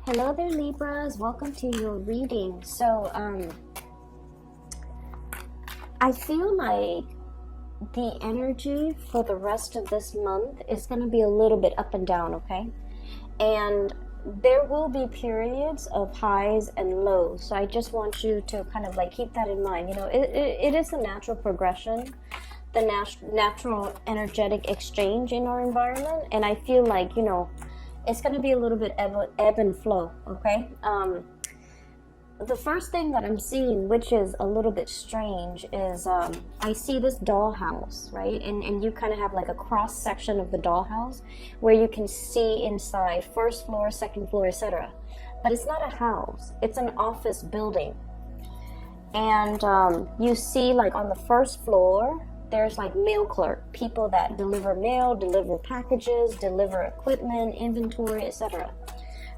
Hello there, Libras. Welcome to your reading. So, I feel like the energy for the rest of this month is going to be a little bit up and down, okay? And there will be periods of highs and lows. So I just want you to kind of like keep that in mind. You know, it is the natural progression, the natural energetic exchange in our environment. And I feel like, you know, it's going to be a little bit ebb and flow, okay? The first thing that I'm seeing, which is a little bit strange, is I see this dollhouse, right? And you kind of have like a cross section of the dollhouse where you can see inside, first floor, second floor, etc. But it's not a house, it's an office building. And you see like on the first floor, there's like mail clerk, people that deliver mail, deliver packages, deliver equipment, inventory, etc.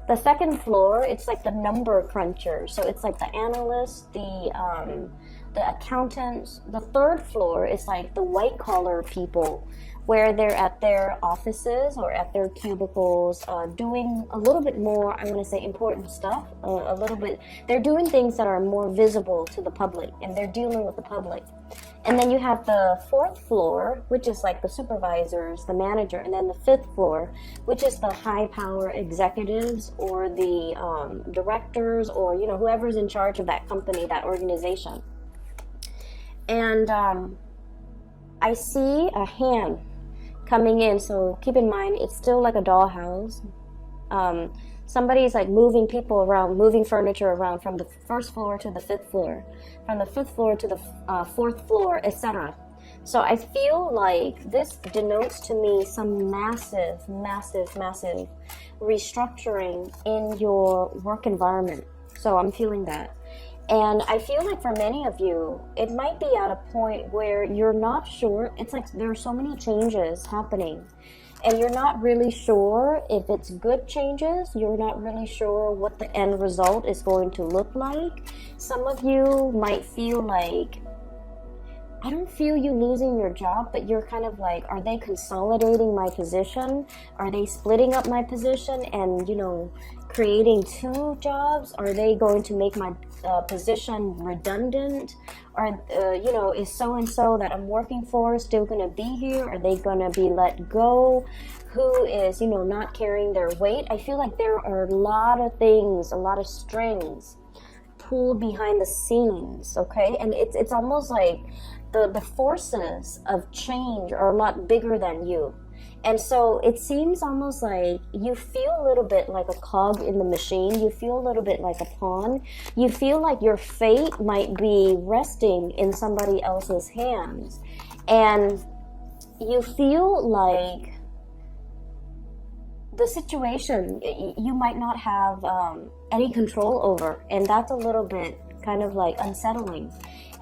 The second floor, it's like the number cruncher. So it's like the analysts, the accountants. The third floor is like the white collar people, where they're at their offices or at their cubicles, doing a little bit more, I want to say, important stuff. A little bit, they're doing things that are more visible to the public, and they're dealing with the public. And then you have the fourth floor, which is like the supervisors, the manager, and then the fifth floor, which is the high power executives or the directors, or, you know, whoever's in charge of that company, that organization. And I see a hand coming in, so keep in mind it's still like a dollhouse. Somebody's like moving people around, moving furniture around from the first floor to the fifth floor, from the fifth floor to the fourth floor, etc. So I feel like this denotes to me some massive restructuring in your work environment. So I'm feeling that. And I feel like for many of you, it might be at a point where you're not sure. It's like there are so many changes happening, and you're not really sure if it's good changes. You're not really sure what the end result is going to look like. Some of you might feel like, I don't feel you losing your job, but you're kind of like, are they consolidating my position? Are they splitting up my position and, you know, creating two jobs? Are they going to make my position redundant? Or, you know, is so-and-so that I'm working for still going to be here? Are they going to be let go? Who is, you know, not carrying their weight? I feel like there are a lot of things, a lot of strings pulled behind the scenes, okay? And it's almost like the forces of change are a lot bigger than you. And so it seems almost like you feel a little bit like a cog in the machine. You feel a little bit like a pawn. You feel like your fate might be resting in somebody else's hands. And you feel like the situation you might not have any control over. And that's a little bit kind of like unsettling.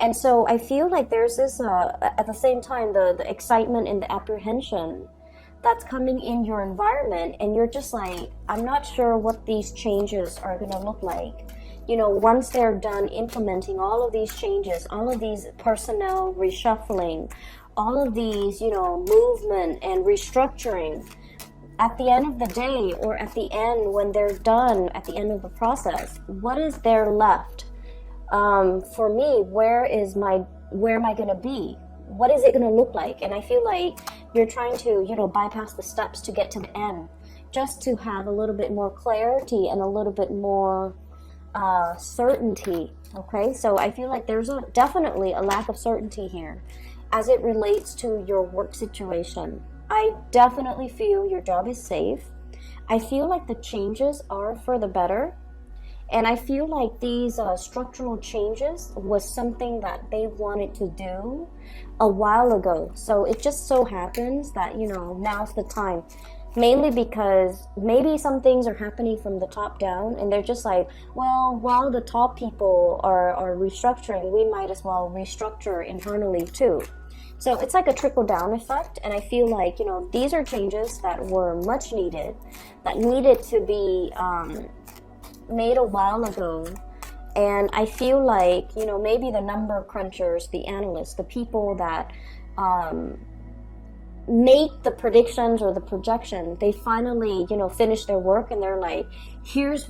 And so I feel like there's this, at the same time, the excitement and the apprehension that's coming in your environment, and you're just like, I'm not sure what these changes are going to look like. You know, once they're done implementing all of these changes, all of these personnel reshuffling, all of these, you know, movement and restructuring, at the end of the day, or at the end when they're done, at the end of the process, what is there left? For me, where am I going to be? What is it going to look like? And I feel like you're trying to, you know, bypass the steps to get to the end, just to have a little bit more clarity and a little bit more certainty. Okay, so I feel like there's definitely a lack of certainty here as it relates to your work situation. I definitely feel your job is safe. I feel like the changes are for the better. And I feel like these structural changes was something that they wanted to do a while ago. So it just so happens that, you know, now's the time. Mainly because maybe some things are happening from the top down, and they're just like, well, while the top people are restructuring, we might as well restructure internally too. So it's like a trickle-down effect, and I feel like, you know, these are changes that were much needed, that needed to be made a while ago. And I feel like, you know, maybe the number crunchers, the analysts, the people that make the predictions or the projection. They finally, finish their work, and they're like, here's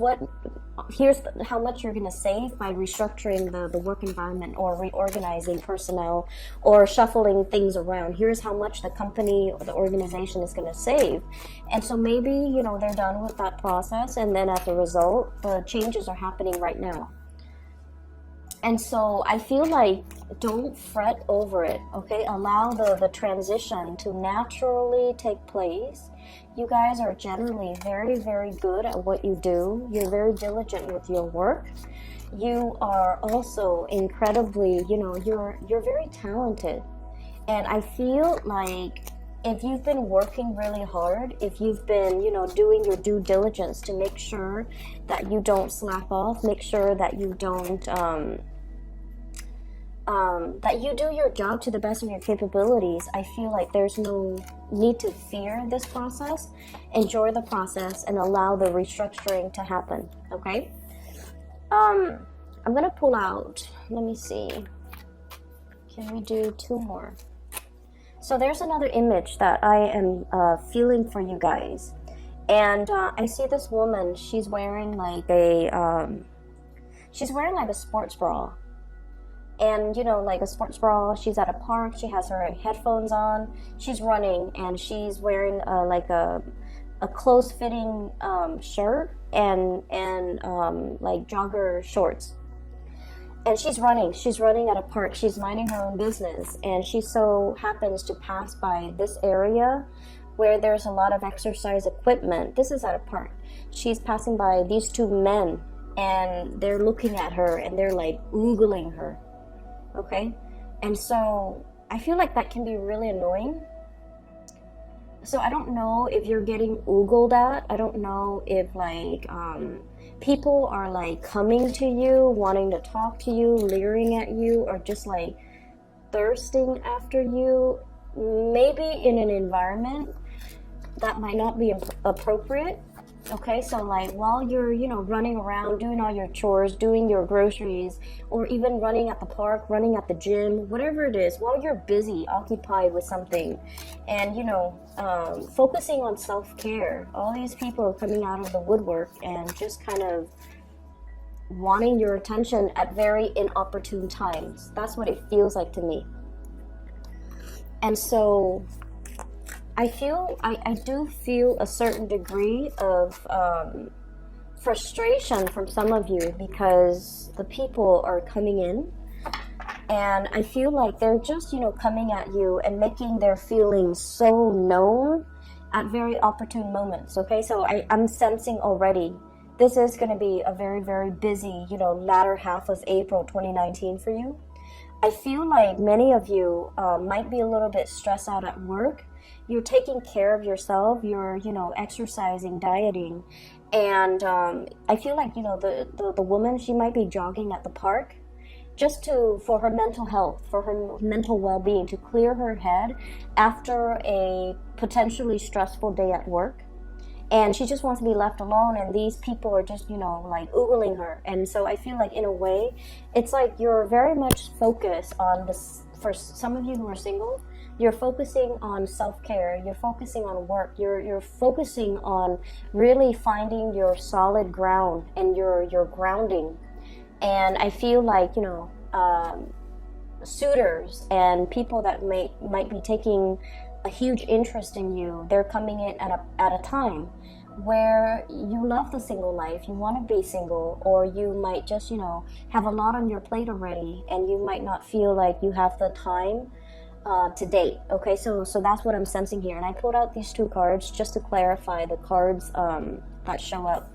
how much you're going to save by restructuring the work environment, or reorganizing personnel, or shuffling things around. Here's how much the company or the organization is going to save. And so maybe, they're done with that process, and then as a result, the changes are happening right now. And so I feel like, don't fret over it, okay? Allow the transition to naturally take place. You guys are generally very, very good at what you do. You're very diligent with your work. You are also incredibly, you're very talented. And I feel like if you've been working really hard, if you've been, doing your due diligence to make sure that you don't slack off, make sure that you don't, that you do your job to the best of your capabilities, I feel like there's no need to fear this process. Enjoy the process and allow the restructuring to happen, okay? I'm gonna pull out, let me see. Can we do 2 more? So there's another image that I am feeling for you guys. And I see this woman, she's wearing like a sports bra. And, like a sports bra, she's at a park, she has her headphones on, she's running, and she's wearing like a close-fitting shirt and like jogger shorts. And she's running at a park, she's minding her own business, and she so happens to pass by this area where there's a lot of exercise equipment. This is at a park. She's passing by these 2 men, and they're looking at her, and they're like oogling her. Okay, and so I feel like that can be really annoying. So I don't know if you're getting oogled at. I don't know if like people are like coming to you, wanting to talk to you, leering at you, or just like thirsting after you. Maybe in an environment that might not be appropriate. Okay, so like while you're, running around, doing all your chores, doing your groceries, or even running at the park, running at the gym, whatever it is, while you're busy, occupied with something, and, focusing on self-care, all these people are coming out of the woodwork and just kind of wanting your attention at very inopportune times. That's what it feels like to me. And so I do feel a certain degree of frustration from some of you, because the people are coming in, and I feel like they're just, coming at you and making their feelings so known at very opportune moments, okay? So I'm sensing already this is going to be a very, very busy, latter half of April 2019 for you. I feel like many of you might be a little bit stressed out at work. You're taking care of yourself, you're, exercising, dieting, and I feel like, the woman, she might be jogging at the park just for her mental health, for her mental well-being, to clear her head after a potentially stressful day at work. And she just wants to be left alone, and these people are just, like oogling her. And so I feel like in a way, it's like you're very much focused on this. For some of you who are single, you're focusing on self-care, you're focusing on work, you're focusing on really finding your solid ground and your grounding. And I feel like, suitors and people that might be taking a huge interest in you, they're coming in at a time where you love the single life, you want to be single, or you might just, have a lot on your plate already, and you might not feel like you have the time to date. Okay, so that's what I'm sensing here. And I pulled out these 2 cards just to clarify the cards that show up,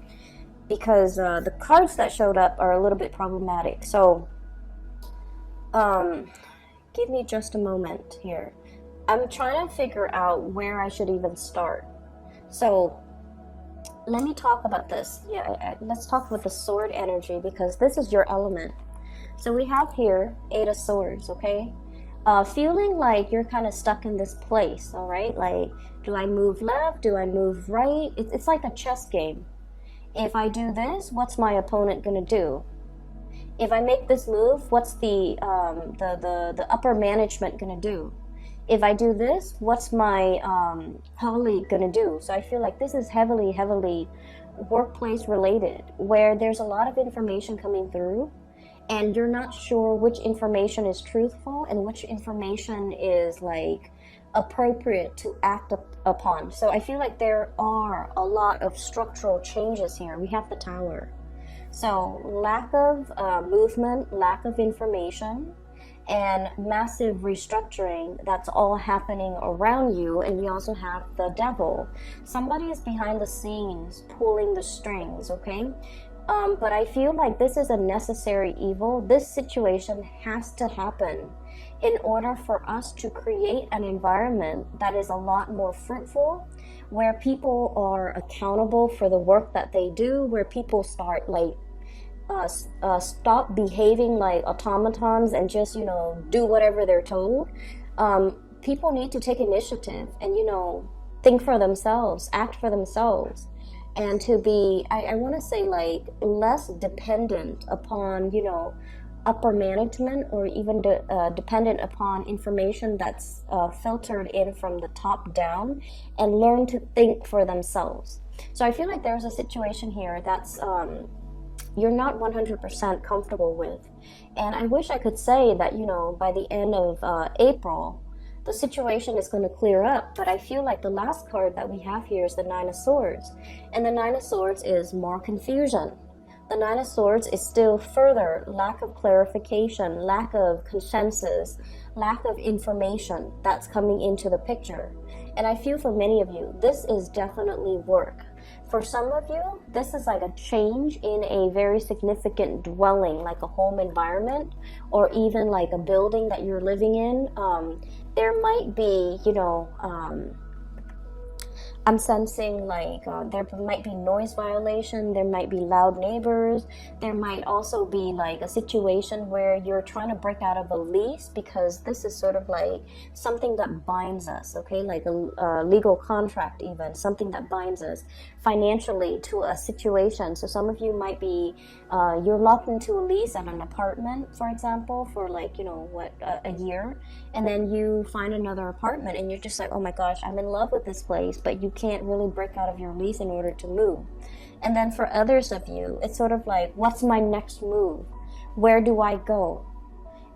because the cards that showed up are a little bit problematic. So give me just a moment here. I'm trying to figure out where I should even start. So let me talk about this. Let's talk with the sword energy, because this is your element. So we have here 8 of Swords, okay? Feeling like you're kind of stuck in this place, all right? Like, do I move left? Do I move right? It's like a chess game. If I do this, what's my opponent gonna do? If I make this move, what's the upper management gonna do? If I do this, what's my colleague gonna do? So I feel like this is heavily workplace related, where there's a lot of information coming through and you're not sure which information is truthful and which information is like appropriate to act upon. So I feel like there are a lot of structural changes here. We have the Tower. So lack of movement, lack of information, and massive restructuring that's all happening around you. And we also have the Devil. Somebody is behind the scenes pulling the strings, okay? But I feel like this is a necessary evil. This situation has to happen in order for us to create an environment that is a lot more fruitful, where people are accountable for the work that they do, where people start like stop behaving like automatons and just, you know, do whatever they're told. People need to take initiative and, you know, think for themselves, act for themselves, and to be, I want to say, like, less dependent upon, you know, upper management, or even dependent upon information that's filtered in from the top down, and learn to think for themselves. So I feel like there's a situation here that's you're not 100% comfortable with. And I wish I could say that, you know, by the end of April, the situation is going to clear up. But I feel like the last card that we have here is the Nine of Swords. And the Nine of Swords is more confusion. The Nine of Swords is still further lack of clarification, lack of consensus, lack of information that's coming into the picture. And I feel for many of you, this is definitely work. For some of you, this is like a change in a very significant dwelling, like a home environment, or even like a building that you're living in. There might be, you know, I'm sensing like there might be noise violation, there might be loud neighbors, there might also be like a situation where you're trying to break out of a lease, because this is sort of like something that binds us, okay, like a legal contract, even something that binds us financially to a situation. So some of you might be you're locked into a lease at an apartment, for example, for like, you know, what, a year, and then you find another apartment and you're just like, oh my gosh, I'm in love with this place, but you can't really break out of your lease in order to move. And then for others of you, it's sort of like, what's my next move? Where do I go?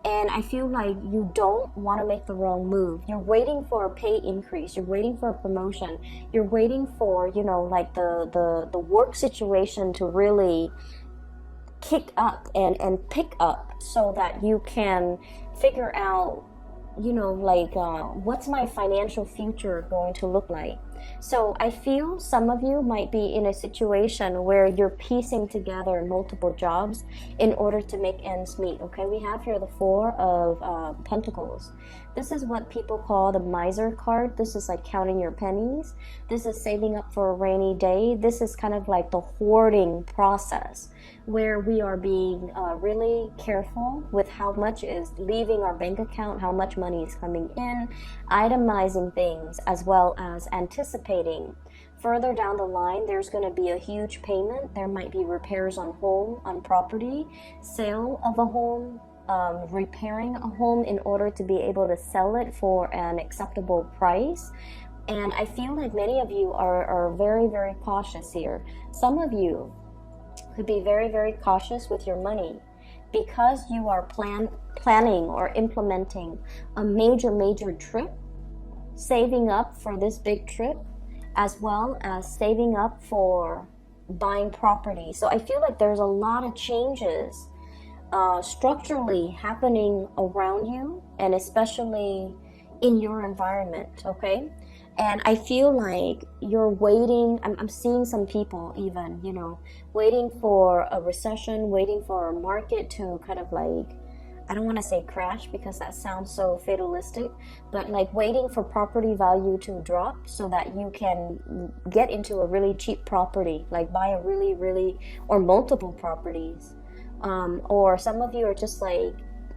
And I feel like you don't want to make the wrong move. You're waiting for a pay increase. You're waiting for a promotion. You're waiting for, you know, like the work situation to really kick up and pick up, so that you can figure out, you know, like what's my financial future going to look like. So I feel some of you might be in a situation where you're piecing together multiple jobs in order to make ends meet. Okay, we have here the Four of Pentacles. This is what people call the miser card. This is like counting your pennies. This is saving up for a rainy day. This is kind of like the hoarding process, where we are being really careful with how much is leaving our bank account, how much money is coming in, itemizing things, as well as anticipating further down the line there's going to be a huge payment. There might be repairs on home, on property, sale of a home, repairing a home in order to be able to sell it for an acceptable price. And I feel like many of you are very cautious here. Some of you could be very cautious with your money, because you are planning or implementing a major trip, saving up for this big trip, as well as saving up for buying property. So I feel like there's a lot of changes structurally happening around you, and especially in your environment, okay? And I feel like you're waiting, I'm seeing some people even, you know, waiting for a recession, waiting for a market to kind of like, I don't want to say crash because that sounds so fatalistic, but like waiting for property value to drop so that you can get into a really cheap property, like buy a really, or multiple properties. Or some of you are just like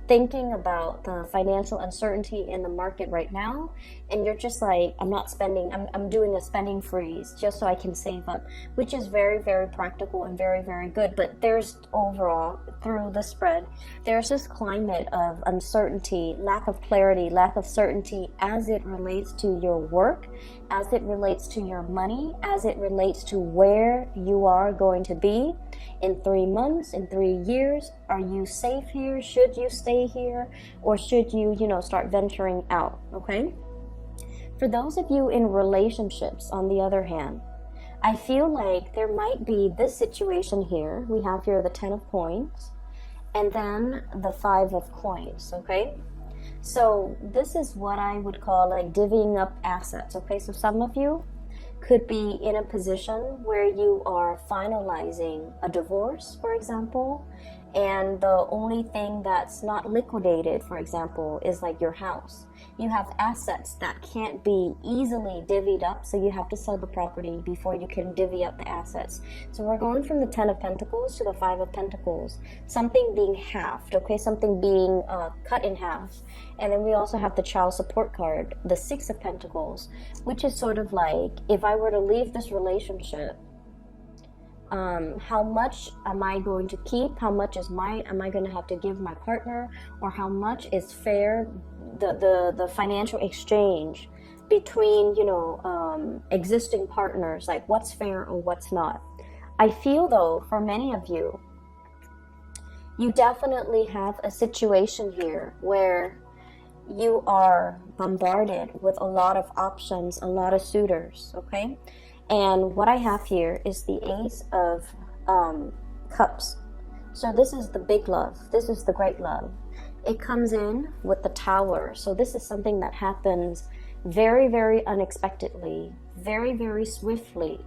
thinking about the financial uncertainty in the market right now, and you're just like, I'm not spending, I'm doing a spending freeze just so I can save up, which is very, very practical and very, very good. But there's overall, through the spread, there's this climate of uncertainty, lack of clarity, lack of certainty as it relates to your work, as it relates to your money, as it relates to where you are going to be in 3 months, in 3 years. Are you safe here? Should you stay here? Or should you, start venturing out, okay? For those of you in relationships, on the other hand, I feel like there might be this situation here. We have here the 10 of coins and then the 5 of coins, okay? So this is what I would call like divvying up assets, okay? So some of you could be in a position where you are finalizing a divorce, for example, and the only thing that's not liquidated, for example, is like your house. You have assets that can't be easily divvied up, so you have to sell the property before you can divvy up the assets. So we're going from the 10 of Pentacles to the 5 of Pentacles. Something being halved, okay? Something being cut in half. And then we also have the child support card, the 6 of Pentacles, which is sort of like, if I were to leave this relationship, how much am I going to keep? How much am I going to have to give my partner? Or how much is fair, the financial exchange between, existing partners, like what's fair or what's not. I feel though, for many of you, you definitely have a situation here where you are bombarded with a lot of options, a lot of suitors, okay? And what I have here is the Ace of Cups. So this is the big love. This is the great love. It comes in with the Tower. So this is something that happens very, very unexpectedly, very, very swiftly.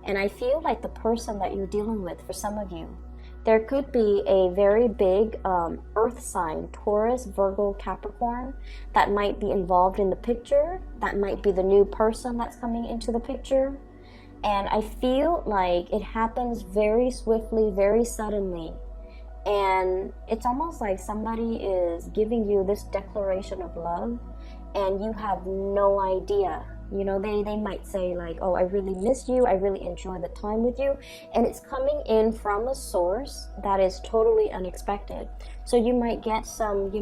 And I feel like the person that you're dealing with, for some of you, there could be a very big earth sign, Taurus, Virgo, Capricorn, that might be involved in the picture. That might be the new person that's coming into the picture. And I feel like it happens very swiftly, very suddenly. And it's almost like somebody is giving you this declaration of love and you have no idea. They might say like, oh, I really miss you. I really enjoy the time with you. And it's coming in from a source that is totally unexpected. So you might get some, you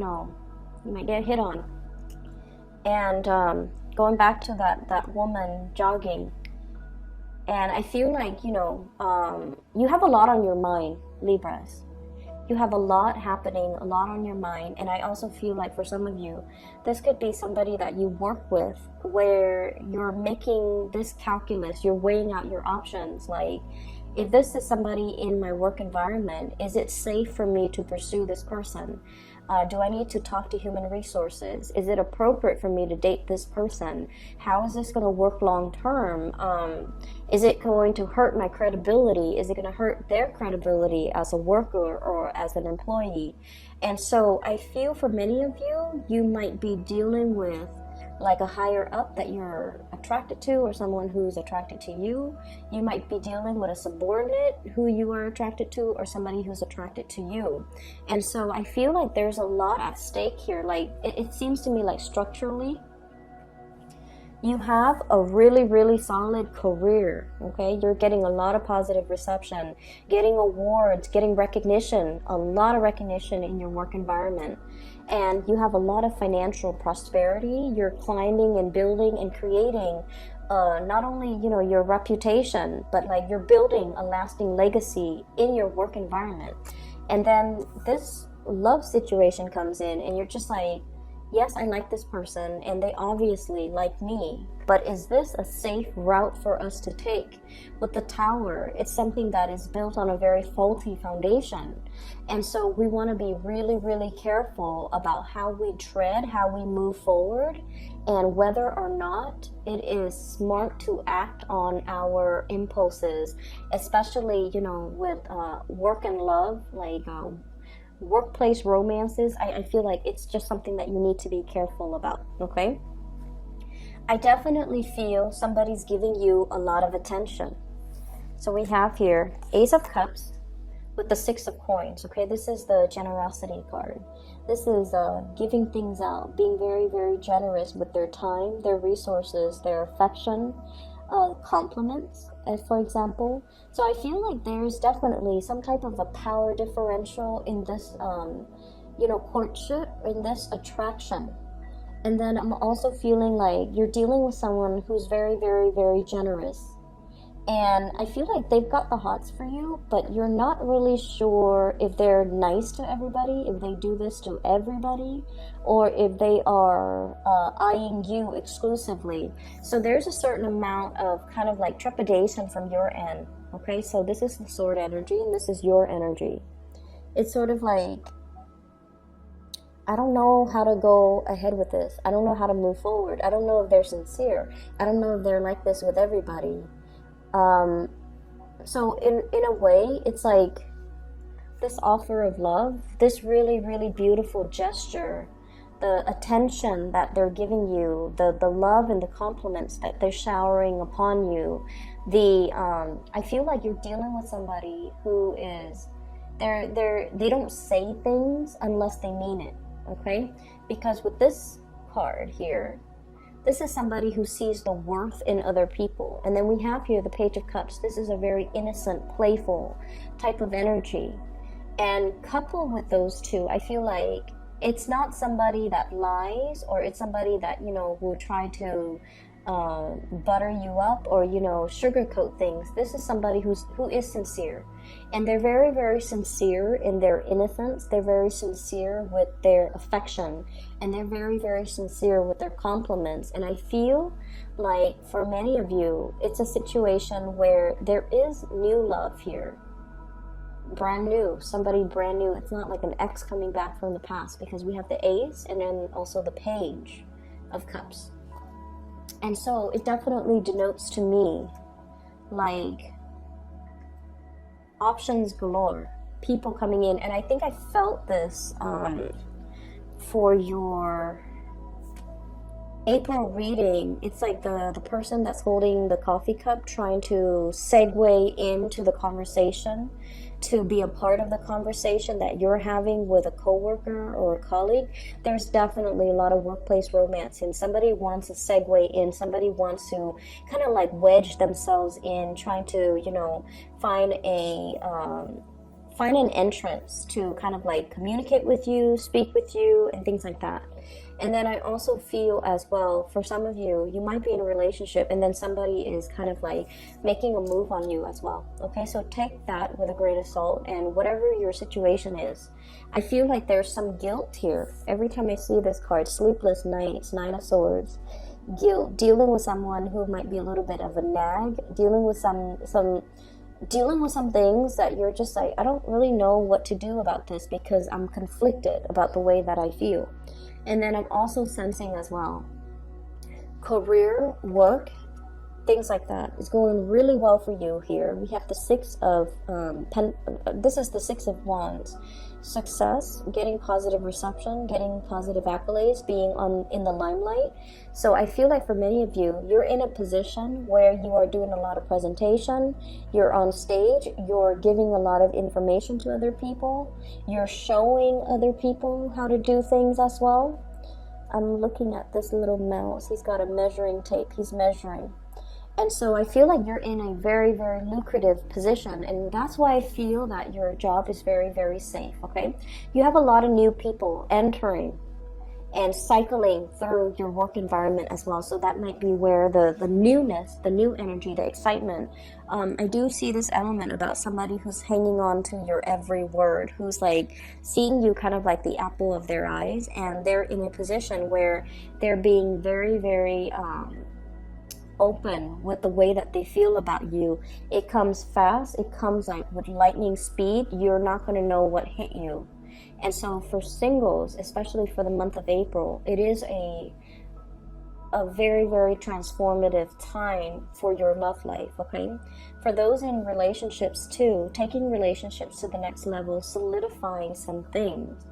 might get hit on. And going back to that woman jogging, and I feel like, you have a lot on your mind, Libras. You have a lot happening, a lot on your mind. And I also feel like for some of you, this could be somebody that you work with where you're making this calculus, you're weighing out your options. Like, if this is somebody in my work environment, is it safe for me to pursue this person? Do I need to talk to human resources? Is it appropriate for me to date this person? How is this going to work long term? Is it going to hurt my credibility? Is it going to hurt their credibility as a worker or as an employee? And so I feel for many of you, you might be dealing with like a higher up that you're attracted to, or someone who's attracted to you. You might be dealing with a subordinate who you are attracted to, or somebody who's attracted to you. And so I feel like there's a lot at stake here. Like it seems to me like structurally you have a really, really solid career, okay? You're getting a lot of positive reception, getting awards, getting recognition, a lot of recognition in your work environment. And you have a lot of financial prosperity. You're climbing and building and creating not only, your reputation, but like you're building a lasting legacy in your work environment. And then this love situation comes in and you're just like, yes, I like this person and they obviously like me, but is this a safe route for us to take? With the Tower, it's something that is built on a very faulty foundation. And so we want to be really, really careful about how we tread, how we move forward, and whether or not it is smart to act on our impulses, especially, with work and love, like workplace romances. I feel like it's just something that you need to be careful about, okay? I definitely feel somebody's giving you a lot of attention. So we have here Ace of Cups with the 6 of Coins, okay? This is the generosity card. This is giving things out, being very, very generous with their time, their resources, their affection, compliments, as for example. So I feel like there's definitely some type of a power differential in this, courtship, in this attraction. And then I'm also feeling like you're dealing with someone who's very, very, very generous. And I feel like they've got the hots for you, but you're not really sure if they're nice to everybody, if they do this to everybody, or if they are eyeing you exclusively. So there's a certain amount of kind of like trepidation from your end. Okay, so this is the sword energy and this is your energy. It's sort of like, I don't know how to go ahead with this. I don't know how to move forward. I don't know if they're sincere. I don't know if they're like this with everybody. So in a way, it's like this offer of love, this really, really beautiful gesture, the attention that they're giving you, the love and the compliments that they're showering upon you. I feel like you're dealing with somebody who is, they don't say things unless they mean it, okay? Because with this card here, this is somebody who sees the worth in other people. And then we have here the Page of Cups. This is a very innocent, playful type of energy. And coupled with those two, I feel like it's not somebody that lies, or it's somebody that, will try to butter you up or, sugarcoat things. This is somebody who is sincere. And they're very, very sincere in their innocence. They're very sincere with their affection. And they're very, very sincere with their compliments. And I feel like for many of you, it's a situation where there is new love here. Brand new. Somebody brand new. It's not like an ex coming back from the past, because we have the Ace and then also the Page of Cups. And so it definitely denotes to me like options galore, people coming in. And I think I felt this for your April reading. It's like the person that's holding the coffee cup trying to segue into the conversation, to be a part of the conversation that you're having with a coworker or a colleague. There's definitely a lot of workplace romance, and somebody wants to segue in, somebody wants to kind of like wedge themselves in, trying to, find an entrance to kind of like communicate with you, speak with you, and things like that. And then I also feel as well, for some of you, you might be in a relationship and then somebody is kind of like making a move on you as well. Okay, so take that with a grain of salt, and whatever your situation is. I feel like there's some guilt here. Every time I see this card, sleepless nights, Nine of Swords, guilt, dealing with someone who might be a little bit of a nag, dealing with some things that you're just like, I don't really know what to do about this because I'm conflicted about the way that I feel. And then I'm also sensing as well, career, work, things like that is going really well for you here. We have the Six of this is the Six of Wands. Success, getting positive reception, getting positive accolades, being in the limelight. So I feel like for many of you, you're in a position where you are doing a lot of presentation, you're on stage, you're giving a lot of information to other people, you're showing other people how to do things as well. I'm looking at this little mouse. He's got a measuring tape. He's measuring. And so I feel like you're in a very, very lucrative position. And that's why I feel that your job is very, very safe, okay? You have a lot of new people entering and cycling through your work environment as well. So that might be where the newness, the new energy, the excitement. I do see this element about somebody who's hanging on to your every word, who's like seeing you kind of like the apple of their eyes. And they're in a position where they're being very, very open with the way that they feel about you. It comes fast, it comes like with lightning speed. You're not going to know what hit you. And so for singles, especially for the month of April, it is a very, very transformative time for your love life, okay? For those in relationships too, taking relationships to the next level, solidifying some things.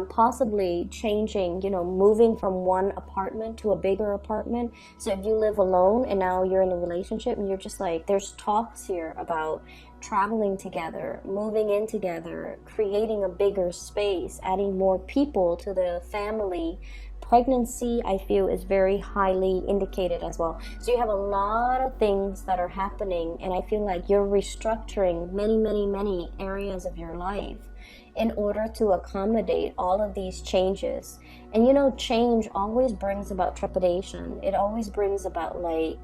possibly changing, you know, moving from one apartment to a bigger apartment. So if you live alone and now you're in a relationship and you're just like, there's talks here about traveling together, moving in together, creating a bigger space, adding more people to the family. Pregnancy, I feel, is very highly indicated as well. So you have a lot of things that are happening, and I feel like you're restructuring many areas of your life in order to accommodate all of these changes. And you know, change always brings about trepidation. It always brings about like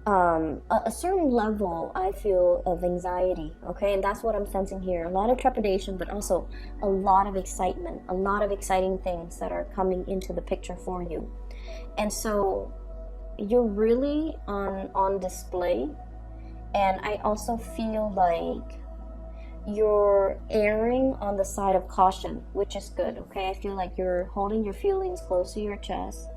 a certain level, I feel, of anxiety, okay? And that's what I'm sensing here. A lot of trepidation, but also a lot of excitement, a lot of exciting things that are coming into the picture for you. And so you're really on display. And I also feel like you're erring on the side of caution, which is good, okay? I feel like you're holding your feelings close to your chest.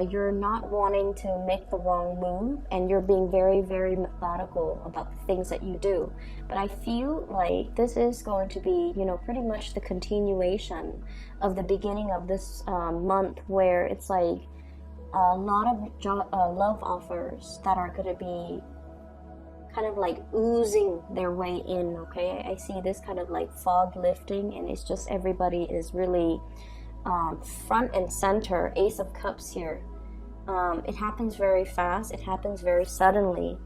You're not wanting to make the wrong move, and you're being very methodical about the things that you do. But I feel like this is going to be, you know, pretty much the continuation of the beginning of this month, where it's like a lot of love offers that are going to be kind of like oozing their way in, okay? I see this kind of like fog lifting, and it's just everybody is really front and center. Ace of Cups here. It happens very fast. It happens very suddenly.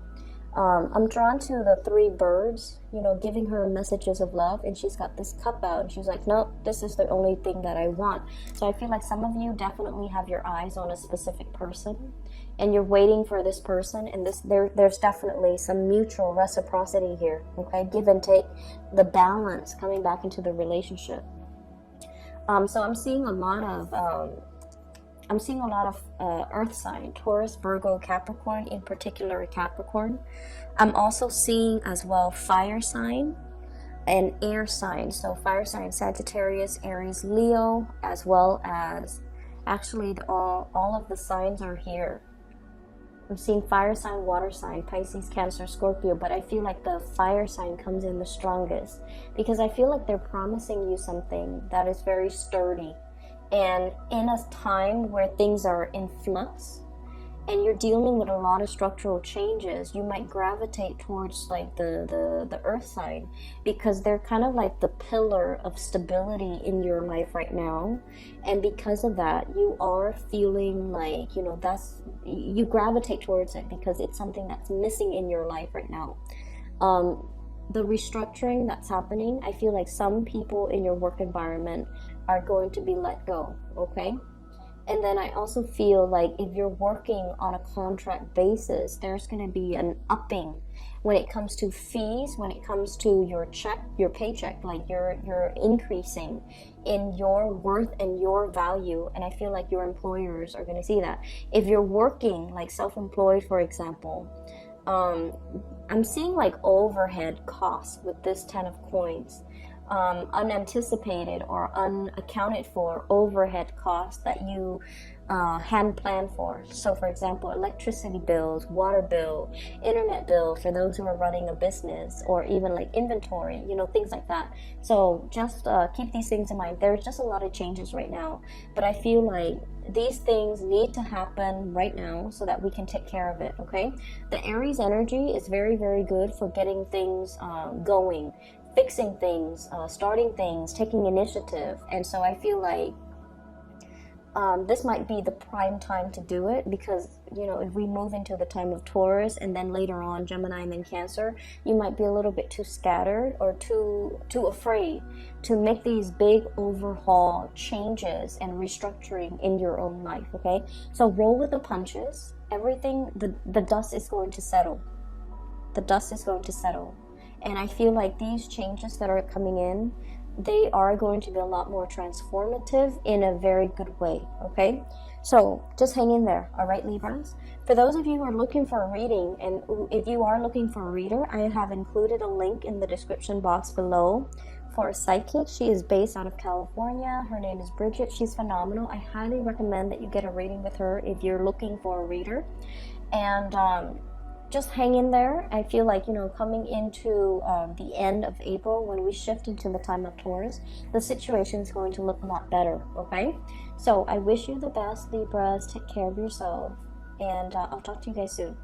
I'm drawn to the three birds, you know, giving her messages of love, and she's got this cup out, and she's like, nope, this is the only thing that I want. So I feel like some of you definitely have your eyes on a specific person, and you're waiting for this person, and there's definitely some mutual reciprocity here, okay? Give and take, the balance coming back into the relationship. So I'm seeing a lot of earth sign, Taurus, Virgo, Capricorn, in particular Capricorn. I'm also seeing as well fire sign and air sign. So fire sign, Sagittarius, Aries, Leo, as well as actually all of the signs are here. I'm seeing fire sign, water sign, Pisces, Cancer, Scorpio, but I feel like the fire sign comes in the strongest because I feel like they're promising you something that is very sturdy. And in a time where things are in flux and you're dealing with a lot of structural changes, you might gravitate towards like the earth sign because they're kind of like the pillar of stability in your life right now. And because of that, you are feeling like, you know, you gravitate towards it because it's something that's missing in your life right now. The restructuring that's happening, I feel like some people in your work environment are going to be let go, okay? And then I also feel like if you're working on a contract basis, there's going to be an upping when it comes to fees, when it comes to your paycheck, like you're increasing in your worth and your value. And I feel like your employers are going to see that. If you're working like self-employed, for example, I'm seeing like overhead costs with this 10 of coins. Unanticipated or unaccounted for overhead costs that you hadn't planned for. So for example, electricity bills, water bill, internet bill for those who are running a business, or even like inventory, you know, things like that. So just keep these things in mind. There's just a lot of changes right now, but I feel like these things need to happen right now so that we can take care of it, okay? The Aries energy is very good for getting things going, fixing things, starting things, taking initiative. And so I feel like this might be the prime time to do it because, you know, if we move into the time of Taurus and then later on Gemini and then Cancer, you might be a little bit too scattered or too afraid to make these big overhaul changes and restructuring in your own life, okay? So roll with the punches. Everything, the dust is going to settle. The dust is going to settle. And I feel like these changes that are coming in, they are going to be a lot more transformative in a very good way, okay? So just hang in there, all right, Libras? For those of you who are looking for a reading, and if you are looking for a reader, I have included a link in the description box below for a psychic. She is based out of California. Her name is Bridget. She's phenomenal. I highly recommend that you get a reading with her if you're looking for a reader. And just hang in there. I feel like, you know, coming into the end of April, when we shift into the time of Taurus, the situation is going to look a lot better, okay? So I wish you the best, Libras. Take care of yourself, and I'll talk to you guys soon.